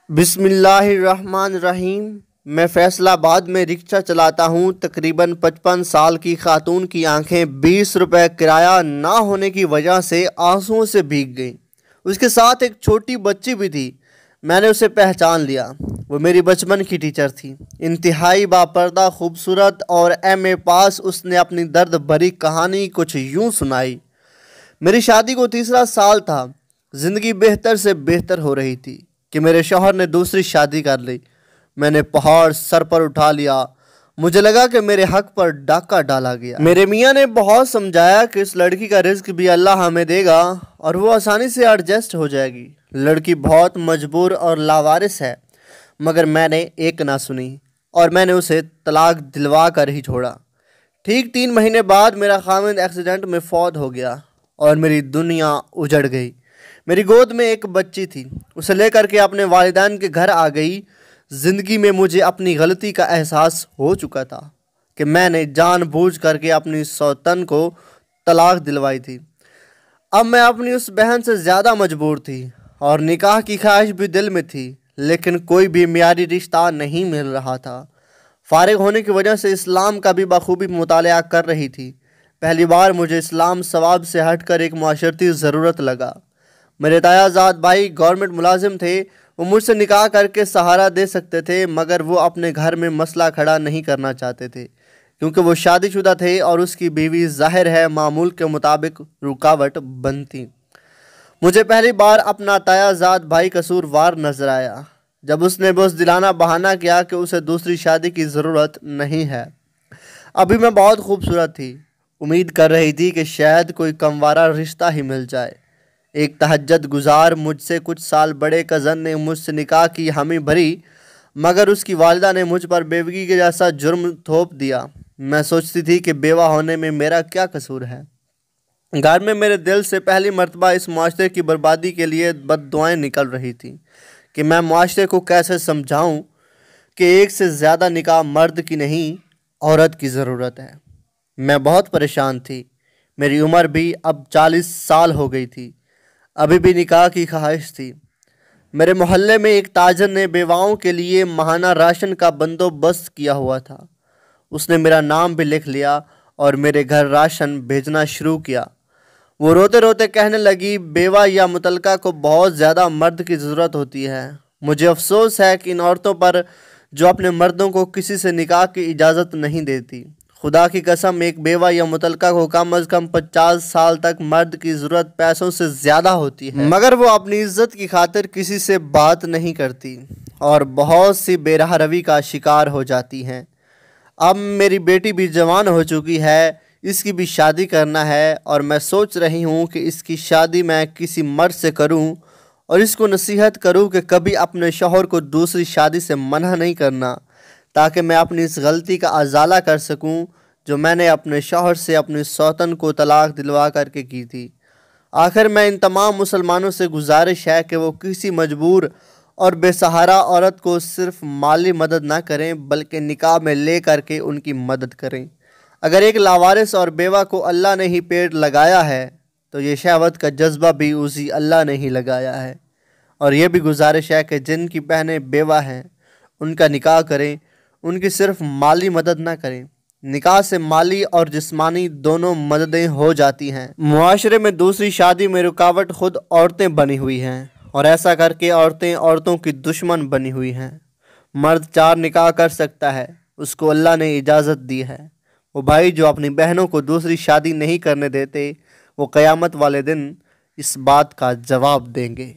بسم اللہ الرحمن الرحیم۔ میں فیصل آباد میں رکشہ چلاتا ہوں۔ تقریباً 55 سال کی خاتون کی آنکھیں 20 روپے کرایہ نہ ہونے کی وجہ سے آنسوؤں سے بھیگ گئیں۔ اس کے ساتھ ایک چھوٹی بچی بھی تھی۔ میں نے اسے پہچان لیا، وہ میری بچپن کی ٹیچر تھی۔ انتہائی باپردہ، خوبصورت اور ایم اے پاس۔ اس نے اپنی درد بھری کہانی کچھ یوں سنائی۔ میری شادی کو تیسرا سال تھا۔ زندگی بہتر سے بہتر ہو رہی تھی کہ میرے شوہر نے دوسری شادی کر لی۔ میں نے پہاڑ سر پر اٹھا لیا۔ مجھے لگا کہ میرے حق پر ڈاکہ ڈالا گیا۔ میرے میاں نے بہت سمجھایا کہ اس لڑکی کا رزق بھی اللہ ہمیں دے گا اور وہ آسانی سے ایڈجسٹ ہو جائے گی۔ لڑکی بہت مجبور اور لاوارث ہے، مگر میں نے ایک نہ سنی اور میں نے اسے طلاق دلوا کر ہی چھوڑا۔ ٹھیک 3 مہینے بعد میرا خاوند ایکسیڈنٹ میں فوت ہو گیا اور میری دنیا اجڑ گئی۔ میری گود میں ایک بچی تھی، اسے لے کر کے اپنے والدین کے گھر آ گئی۔ زندگی میں مجھے اپنی غلطی کا احساس ہو چکا تھا کہ میں نے جان بوجھ کر کے اپنی سوتن کو طلاق دلوائی تھی۔ اب میں اپنی اس بہن سے زیادہ مجبور تھی اور نکاح کی خواہش بھی دل میں تھی، لیکن کوئی بھی معیاری رشتہ نہیں مل رہا تھا۔ فارغ ہونے کی وجہ سے اسلام کا بھی بخوبی مطالعہ کر رہی تھی۔ پہلی بار مجھے اسلام ثواب سے ہٹ کر ایک معاشرتی ضرورت لگا۔ میرے تایا زاد بھائی گورنمنٹ ملازم تھے، وہ مجھ سے نکاح کر کے سہارا دے سکتے تھے، مگر وہ اپنے گھر میں مسئلہ کھڑا نہیں کرنا چاہتے تھے کیونکہ وہ شادی شدہ تھے اور اس کی بیوی ظاہر ہے معمول کے مطابق رکاوٹ بنتی۔ مجھے پہلی بار اپنا تایا زاد بھائی قصوروار نظر آیا جب اس نے بزدلانہ بہانہ کیا کہ اسے دوسری شادی کی ضرورت نہیں ہے۔ ابھی میں بہت خوبصورت تھی، امید کر رہی تھی کہ شاید کوئی کموارہ رشتہ ہی مل جائے۔ ایک تہجد گزار مجھ سے کچھ سال بڑے کزن نے مجھ سے نکاح کی حامی بھری، مگر اس کی والدہ نے مجھ پر بیوگی کے جیسا جرم تھوپ دیا۔ میں سوچتی تھی کہ بیوہ ہونے میں میرا کیا قصور ہے۔ گھر میں میرے دل سے پہلی مرتبہ اس معاشرے کی بربادی کے لیے بد دعائیں نکل رہی تھیں کہ میں معاشرے کو کیسے سمجھاؤں کہ ایک سے زیادہ نکاح مرد کی نہیں، عورت کی ضرورت ہے۔ میں بہت پریشان تھی۔ میری عمر بھی اب 40 سال ہو گئی تھی، ابھی بھی نکاح کی خواہش تھی۔ میرے محلے میں ایک تاجر نے بیواؤں کے لیے ماہانہ راشن کا بندوبست کیا ہوا تھا۔ اس نے میرا نام بھی لکھ لیا اور میرے گھر راشن بھیجنا شروع کیا۔ وہ روتے روتے کہنے لگی، بیوہ یا مطلقہ کو بہت زیادہ مرد کی ضرورت ہوتی ہے۔ مجھے افسوس ہے کہ ان عورتوں پر جو اپنے مردوں کو کسی سے نکاح کی اجازت نہیں دیتی۔ خدا کی قسم، ایک بیوہ یا مطلقہ کو کم از کم 50 سال تک مرد کی ضرورت پیسوں سے زیادہ ہوتی ہے، مگر وہ اپنی عزت کی خاطر کسی سے بات نہیں کرتی اور بہت سی بے راہ روی کا شکار ہو جاتی ہیں۔ اب میری بیٹی بھی جوان ہو چکی ہے، اس کی بھی شادی کرنا ہے اور میں سوچ رہی ہوں کہ اس کی شادی میں کسی مرد سے کروں اور اس کو نصیحت کروں کہ کبھی اپنے شوہر کو دوسری شادی سے منع نہیں کرنا، تاکہ میں اپنی اس غلطی کا ازالہ کر سکوں جو میں نے اپنے شوہر سے اپنی سوتن کو طلاق دلوا کر کے کی تھی۔ آخر میں ان تمام مسلمانوں سے گزارش ہے کہ وہ کسی مجبور اور بے سہارا عورت کو صرف مالی مدد نہ کریں بلکہ نکاح میں لے کر کے ان کی مدد کریں۔ اگر ایک لاوارث اور بیوہ کو اللہ نے ہی پیٹ لگایا ہے تو یہ شہوت کا جذبہ بھی اسی اللہ نے ہی لگایا ہے۔ اور یہ بھی گزارش ہے کہ جن کی بہنیں بیوہ ہیں ان کا نکاح کریں، ان کی صرف مالی مدد نہ کریں۔ نکاح سے مالی اور جسمانی دونوں مددیں ہو جاتی ہیں۔ معاشرے میں دوسری شادی میں رکاوٹ خود عورتیں بنی ہوئی ہیں اور ایسا کر کے عورتیں عورتوں کی دشمن بنی ہوئی ہیں۔ مرد 4 نکاح کر سکتا ہے، اس کو اللہ نے اجازت دی ہے۔ وہ بھائی جو اپنی بہنوں کو دوسری شادی نہیں کرنے دیتے، وہ قیامت والے دن اس بات کا جواب دیں گے۔